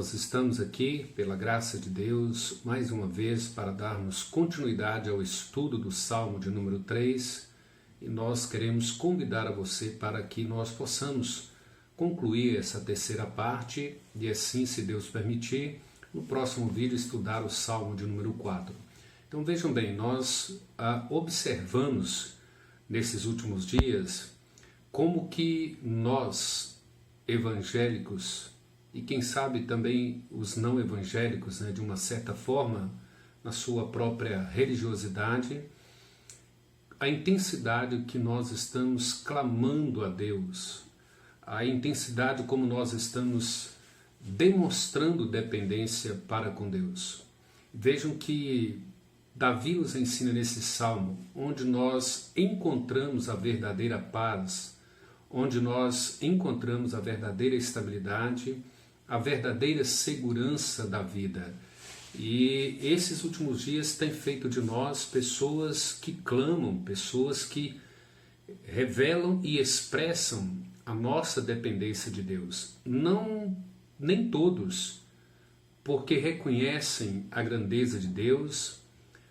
nós estamos aqui, pela graça de Deus, mais uma vez para darmos continuidade ao estudo do Salmo de número 3 e nós queremos convidar a você para que nós possamos concluir essa terceira parte e assim, se Deus permitir, no próximo vídeo estudar o Salmo de número 4. Então vejam bem, nós observamos nesses últimos dias como que nós, evangélicos, e quem sabe também os não evangélicos, de uma certa forma, na sua própria religiosidade, a intensidade que nós estamos clamando a Deus, a intensidade como nós estamos demonstrando dependência para com Deus. Vejam que Davi nos ensina nesse salmo, onde nós encontramos a verdadeira paz, onde nós encontramos a verdadeira estabilidade, a verdadeira segurança da vida. E esses últimos dias têm feito de nós pessoas que clamam, pessoas que revelam e expressam a nossa dependência de Deus. Nem todos, porque reconhecem a grandeza de Deus,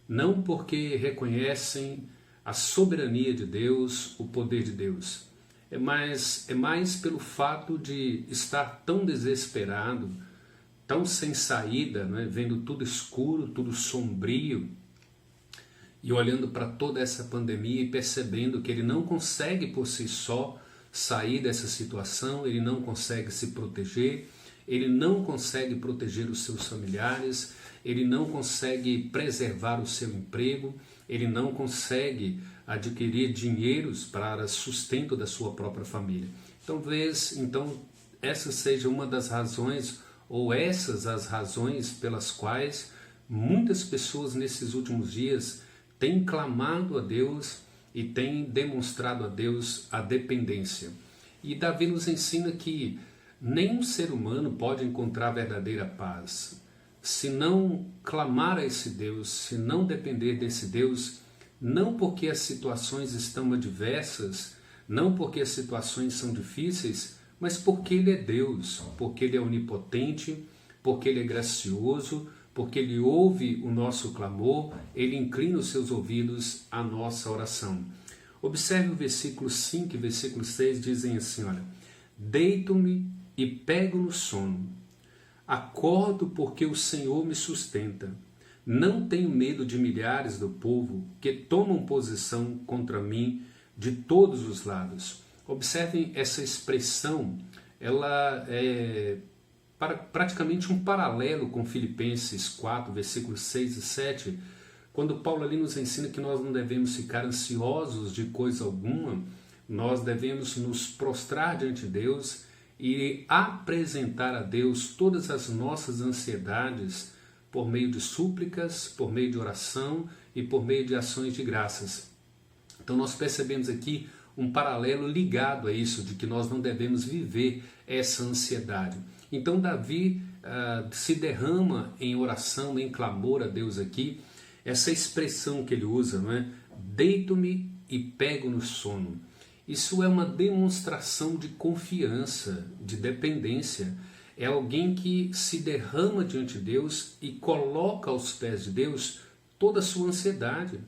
não porque reconhecem a soberania de Deus, o poder de Deus. É mais pelo fato de estar tão desesperado, tão sem saída, vendo tudo escuro, tudo sombrio, e olhando para toda essa pandemia e percebendo que ele não consegue por si só sair dessa situação, ele não consegue se proteger, ele não consegue proteger os seus familiares, ele não consegue preservar o seu emprego, ele não consegue adquirir dinheiros para sustento da sua própria família. Então essa seja uma das razões, ou essas as razões pelas quais muitas pessoas nesses últimos dias têm clamado a Deus e têm demonstrado a Deus a dependência. E Davi nos ensina que nenhum ser humano pode encontrar a verdadeira paz se não clamar a esse Deus, se não depender desse Deus, não porque as situações estão adversas, não porque as situações são difíceis, mas porque Ele é Deus, porque Ele é onipotente, porque Ele é gracioso, porque Ele ouve o nosso clamor, Ele inclina os seus ouvidos à nossa oração. Observe o versículo 5 e versículo 6, dizem assim, olha: deito-me e pego no sono, acordo porque o Senhor me sustenta. Não tenho medo de milhares do povo que tomam posição contra mim de todos os lados. Observem essa expressão, ela é praticamente um paralelo com Filipenses 4, versículos 6 e 7, quando Paulo ali nos ensina que nós não devemos ficar ansiosos de coisa alguma, nós devemos nos prostrar diante de Deus e apresentar a Deus todas as nossas ansiedades por meio de súplicas, por meio de oração e por meio de ações de graças. Então nós percebemos aqui um paralelo ligado a isso, de que nós não devemos viver essa ansiedade. Então Davi se derrama em oração, em clamor a Deus aqui, essa expressão que ele usa, deito-me e pego no sono. Isso é uma demonstração de confiança, de dependência. É alguém que se derrama diante de Deus e coloca aos pés de Deus toda a sua ansiedade,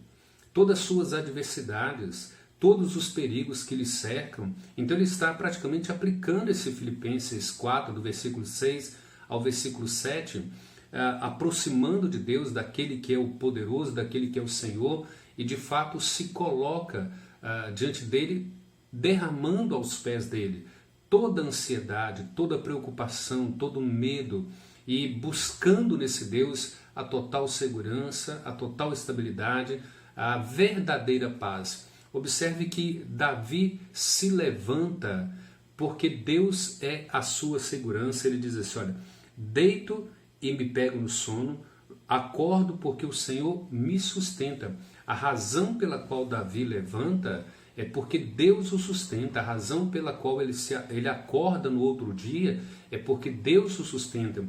todas as suas adversidades, todos os perigos que lhe cercam. Então ele está praticamente aplicando esse Filipenses 4, do versículo 6 ao versículo 7, aproximando de Deus, daquele que é o poderoso, daquele que é o Senhor, e de fato se coloca diante dele, derramando aos pés dele toda a ansiedade, toda a preocupação, todo o medo, e buscando nesse Deus a total segurança, a total estabilidade, a verdadeira paz. Observe que Davi se levanta porque Deus é a sua segurança. Ele diz assim, olha, deito e me pego no sono, acordo porque o Senhor me sustenta. A razão pela qual Davi levanta é porque Deus o sustenta. A razão pela qual ele acorda no outro dia é porque Deus o sustenta.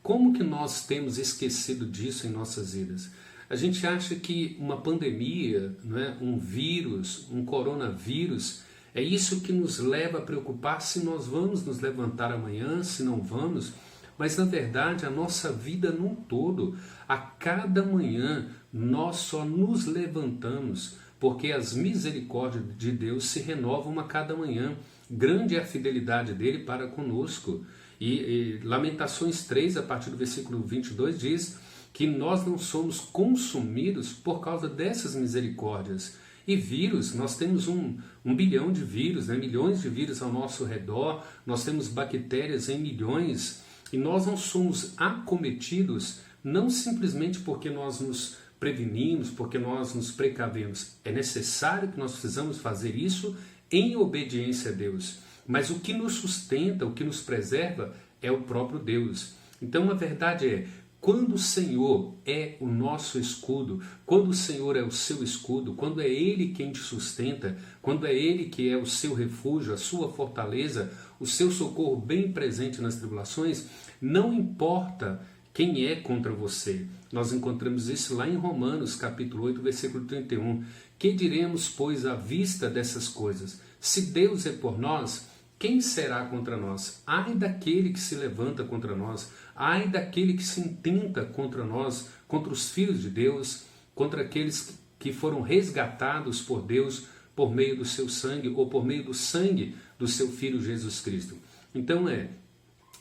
Como que nós temos esquecido disso em nossas vidas? A gente acha que uma pandemia, um vírus, um coronavírus, é isso que nos leva a preocupar se nós vamos nos levantar amanhã, se não vamos, mas na verdade a nossa vida num todo. A cada manhã nós só nos levantamos porque as misericórdias de Deus se renovam a cada manhã. Grande é a fidelidade dele para conosco. E Lamentações 3, a partir do versículo 22, diz que nós não somos consumidos por causa dessas misericórdias. E vírus, nós temos um bilhão de vírus, milhões de vírus ao nosso redor, nós temos bactérias em milhões, e nós não somos acometidos não simplesmente porque nós nos prevenimos, porque nós nos precavemos. É necessário que nós precisamos fazer isso em obediência a Deus. Mas o que nos sustenta, o que nos preserva é o próprio Deus. Então a verdade é, quando o Senhor é o nosso escudo, quando o Senhor é o seu escudo, quando é Ele quem te sustenta, quando é Ele que é o seu refúgio, a sua fortaleza, o seu socorro bem presente nas tribulações, não importa quem é contra você. Nós encontramos isso lá em Romanos, capítulo 8, versículo 31. Que diremos, pois, à vista dessas coisas? Se Deus é por nós, quem será contra nós? Ai daquele que se levanta contra nós, ai daquele que se intenta contra nós, contra os filhos de Deus, contra aqueles que foram resgatados por Deus por meio do seu sangue ou por meio do sangue do seu Filho Jesus Cristo. Então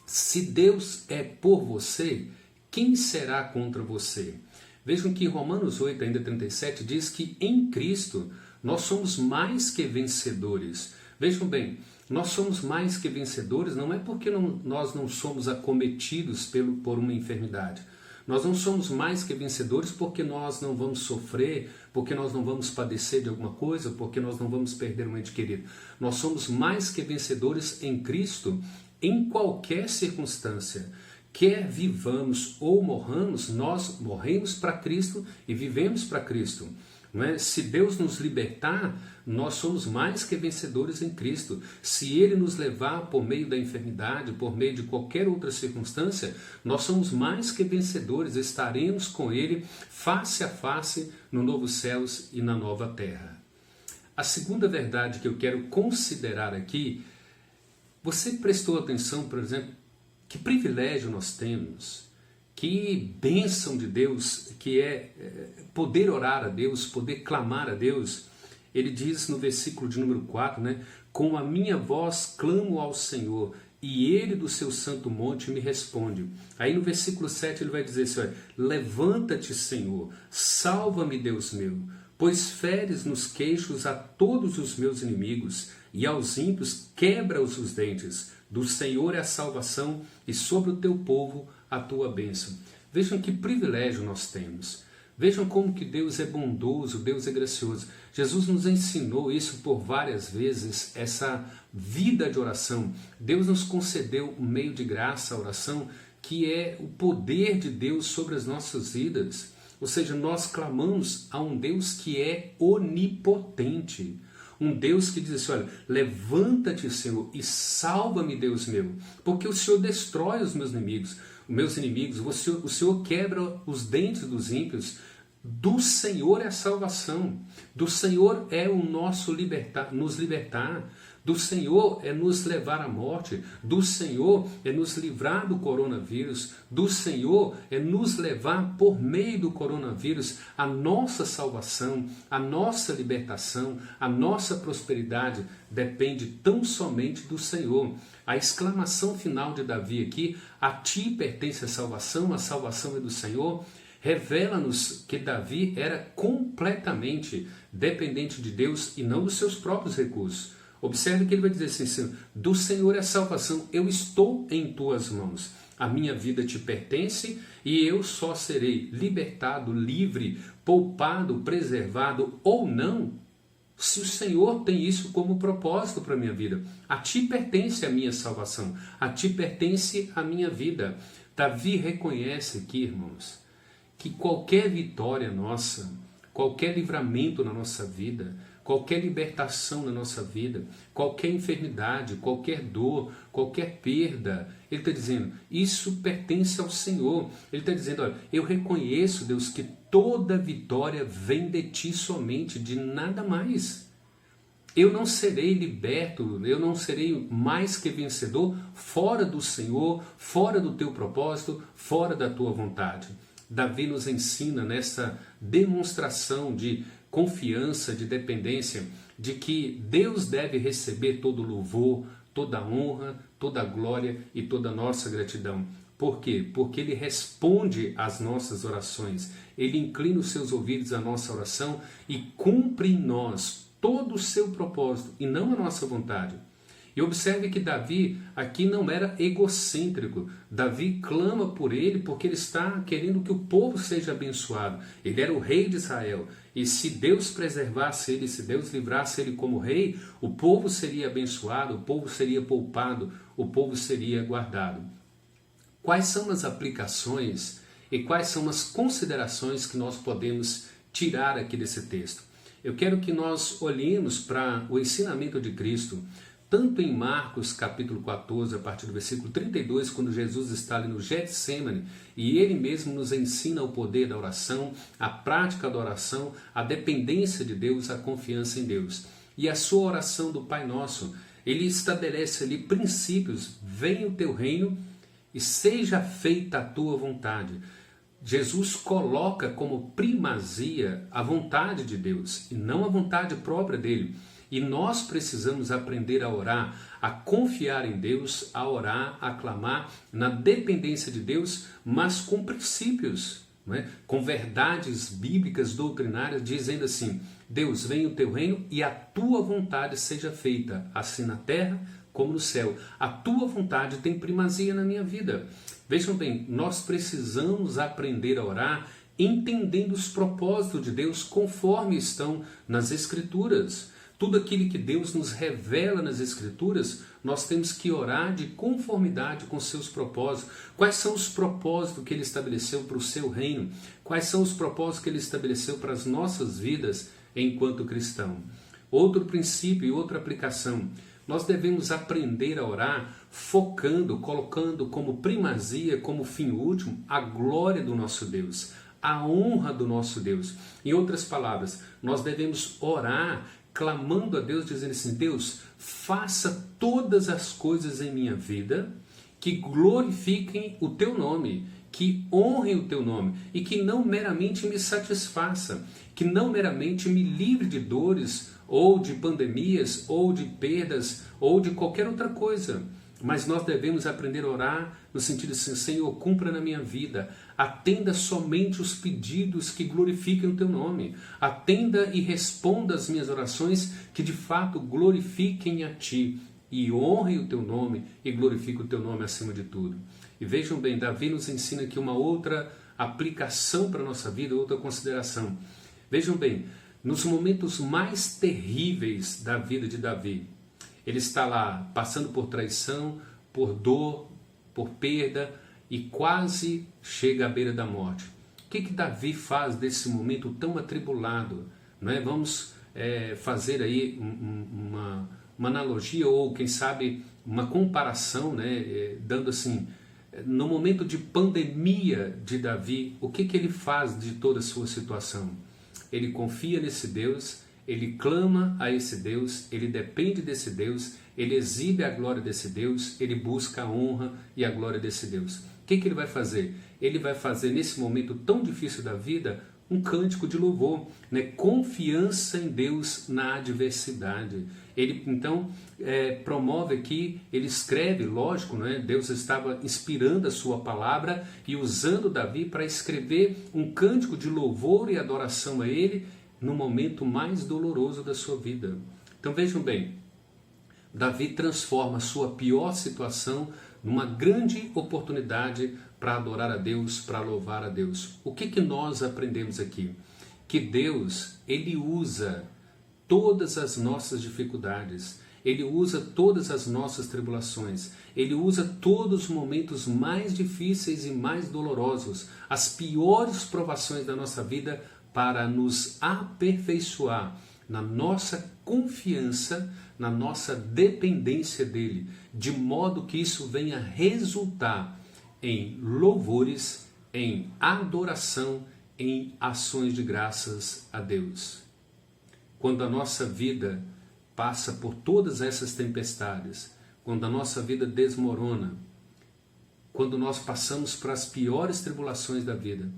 se Deus é por você, quem será contra você? Vejam que Romanos 8, ainda 37, diz que em Cristo nós somos mais que vencedores. Vejam bem, nós somos mais que vencedores não é porque nós não somos acometidos por uma enfermidade. Nós não somos mais que vencedores porque nós não vamos sofrer, porque nós não vamos padecer de alguma coisa, porque nós não vamos perder um ente querido. Nós somos mais que vencedores em Cristo em qualquer circunstância. Quer vivamos ou morramos, nós morremos para Cristo e vivemos para Cristo. Não é? Se Deus nos libertar, nós somos mais que vencedores em Cristo. Se Ele nos levar por meio da enfermidade, por meio de qualquer outra circunstância, nós somos mais que vencedores, estaremos com Ele face a face no novo céus e na nova terra. A segunda verdade que eu quero considerar aqui, você prestou atenção, por exemplo, que privilégio nós temos, que bênção de Deus, que é poder orar a Deus, poder clamar a Deus. Ele diz no versículo de número 4, com a minha voz clamo ao Senhor, e Ele do seu santo monte me responde. Aí no versículo 7 ele vai dizer assim, olha, levanta-te, Senhor, salva-me, Deus meu, pois feres nos queixos a todos os meus inimigos, e aos ímpios quebra-os os dentes. Do Senhor é a salvação, e sobre o teu povo a tua bênção. Vejam que privilégio nós temos. Vejam como que Deus é bondoso, Deus é gracioso. Jesus nos ensinou isso por várias vezes, essa vida de oração. Deus nos concedeu um meio de graça, a oração, que é o poder de Deus sobre as nossas vidas. Ou seja, nós clamamos a um Deus que é onipotente. Um Deus que diz assim, olha, levanta-te, Senhor, e salva-me, Deus meu, porque o Senhor destrói os meus inimigos, o Senhor quebra os dentes dos ímpios. Do Senhor é a salvação, do Senhor é o nosso nos libertar, do Senhor é nos levar à morte, do Senhor é nos livrar do coronavírus, do Senhor é nos levar por meio do coronavírus a nossa salvação, a nossa libertação, a nossa prosperidade depende tão somente do Senhor. A exclamação final de Davi aqui, a ti pertence a salvação é do Senhor, revela-nos que Davi era completamente dependente de Deus e não dos seus próprios recursos. Observe que ele vai dizer assim, do Senhor é a salvação, eu estou em tuas mãos. A minha vida te pertence e eu só serei libertado, livre, poupado, preservado ou não, se o Senhor tem isso como propósito para a minha vida. A ti pertence a minha salvação, a ti pertence a minha vida. Davi reconhece aqui, irmãos, que qualquer vitória nossa, qualquer livramento na nossa vida, qualquer libertação na nossa vida, qualquer enfermidade, qualquer dor, qualquer perda, ele está dizendo, isso pertence ao Senhor. Ele está dizendo, olha, eu reconheço, Deus, que toda vitória vem de ti somente, de nada mais. Eu não serei liberto, eu não serei mais que vencedor fora do Senhor, fora do teu propósito, fora da tua vontade. Davi nos ensina nessa demonstração de confiança, de dependência, de que Deus deve receber todo louvor, toda honra, toda glória e toda nossa gratidão. Por quê? Porque Ele responde às nossas orações, Ele inclina os seus ouvidos à nossa oração e cumpre em nós todo o seu propósito e não a nossa vontade. E observe que Davi aqui não era egocêntrico. Davi clama por ele porque ele está querendo que o povo seja abençoado. Ele era o rei de Israel. E se Deus preservasse ele, se Deus livrasse ele como rei, o povo seria abençoado, o povo seria poupado, o povo seria guardado. Quais são as aplicações e quais são as considerações que nós podemos tirar aqui desse texto? Eu quero que nós olhemos para o ensinamento de Cristo, tanto em Marcos capítulo 14, a partir do versículo 32, quando Jesus está ali no Getsêmani, e Ele mesmo nos ensina o poder da oração, a prática da oração, a dependência de Deus, a confiança em Deus. E a sua oração do Pai Nosso, Ele estabelece ali princípios: venha o teu reino e seja feita a tua vontade. Jesus coloca como primazia a vontade de Deus e não a vontade própria dele. E nós precisamos aprender a orar, a confiar em Deus, a orar, a clamar na dependência de Deus, mas com princípios, não é? Com verdades bíblicas, doutrinárias, dizendo assim: Deus, venha o teu reino e a tua vontade seja feita, assim na terra como no céu. A tua vontade tem primazia na minha vida. Vejam bem, nós precisamos aprender a orar entendendo os propósitos de Deus conforme estão nas Escrituras. Tudo aquilo que Deus nos revela nas Escrituras, nós temos que orar de conformidade com seus propósitos. Quais são os propósitos que Ele estabeleceu para o seu reino? Quais são os propósitos que Ele estabeleceu para as nossas vidas enquanto cristão? Outro princípio e outra aplicação: nós devemos aprender a orar focando, colocando como primazia, como fim último, a glória do nosso Deus, a honra do nosso Deus. Em outras palavras, nós devemos orar clamando a Deus, dizendo assim: Deus, faça todas as coisas em minha vida que glorifiquem o teu nome, que honrem o teu nome e que não meramente me satisfaça, que não meramente me livre de dores ou de pandemias ou de perdas ou de qualquer outra coisa. Mas nós devemos aprender a orar no sentido assim: Senhor, cumpra na minha vida, atenda somente os pedidos que glorifiquem o teu nome, atenda e responda às minhas orações que de fato glorifiquem a ti e honrem o teu nome e glorifiquem o teu nome acima de tudo. E vejam bem, Davi nos ensina aqui uma outra aplicação para a nossa vida, outra consideração. Vejam bem, nos momentos mais terríveis da vida de Davi, ele está lá passando por traição, por dor, por perda e quase chega à beira da morte. O que Davi faz desse momento tão atribulado? Não é? Vamos fazer aí uma analogia ou quem sabe uma comparação, né? Dando assim, no momento de pandemia de Davi, o que ele faz de toda a sua situação? Ele confia nesse Deus, ele clama a esse Deus, ele depende desse Deus, ele exibe a glória desse Deus, ele busca a honra e a glória desse Deus. O que ele vai fazer? Ele vai fazer nesse momento tão difícil da vida um cântico de louvor, né? Confiança em Deus na adversidade. Ele então promove aqui, ele escreve, lógico, né? Deus estava inspirando a sua palavra e usando Davi para escrever um cântico de louvor e adoração a ele no momento mais doloroso da sua vida. Então vejam bem, Davi transforma a sua pior situação numa grande oportunidade para adorar a Deus, para louvar a Deus. O que nós aprendemos aqui? Que Deus, Ele usa todas as nossas dificuldades, Ele usa todas as nossas tribulações, Ele usa todos os momentos mais difíceis e mais dolorosos, as piores provações da nossa vida, para nos aperfeiçoar na nossa confiança, na nossa dependência dEle, de modo que isso venha resultar em louvores, em adoração, em ações de graças a Deus. Quando a nossa vida passa por todas essas tempestades, quando a nossa vida desmorona, quando nós passamos por as piores tribulações da vida,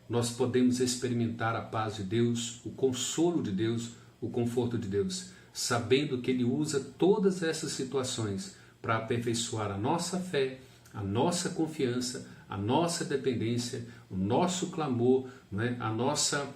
nós podemos experimentar a paz de Deus, o consolo de Deus, o conforto de Deus, sabendo que Ele usa todas essas situações para aperfeiçoar a nossa fé, a nossa confiança, a nossa dependência, o nosso clamor, a nossa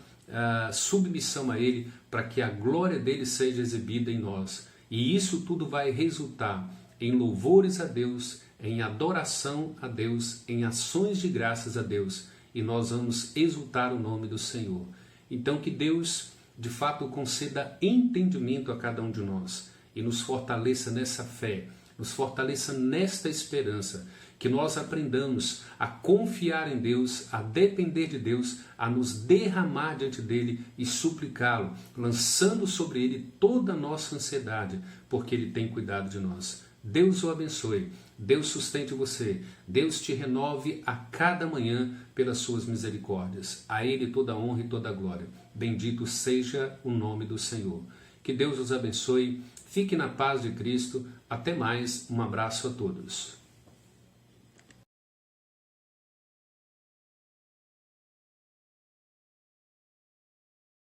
submissão a Ele, para que a glória dele seja exibida em nós. E isso tudo vai resultar em louvores a Deus, em adoração a Deus, em ações de graças a Deus, e nós vamos exultar o nome do Senhor. Então que Deus de fato conceda entendimento a cada um de nós e nos fortaleça nessa fé, nos fortaleça nesta esperança, que nós aprendamos a confiar em Deus, a depender de Deus, a nos derramar diante dele e suplicá-lo, lançando sobre ele toda a nossa ansiedade, porque ele tem cuidado de nós. Deus o abençoe, Deus sustente você, Deus te renove a cada manhã pelas suas misericórdias. A Ele toda a honra e toda a glória. Bendito seja o nome do Senhor. Que Deus os abençoe, fique na paz de Cristo. Até mais, um abraço a todos.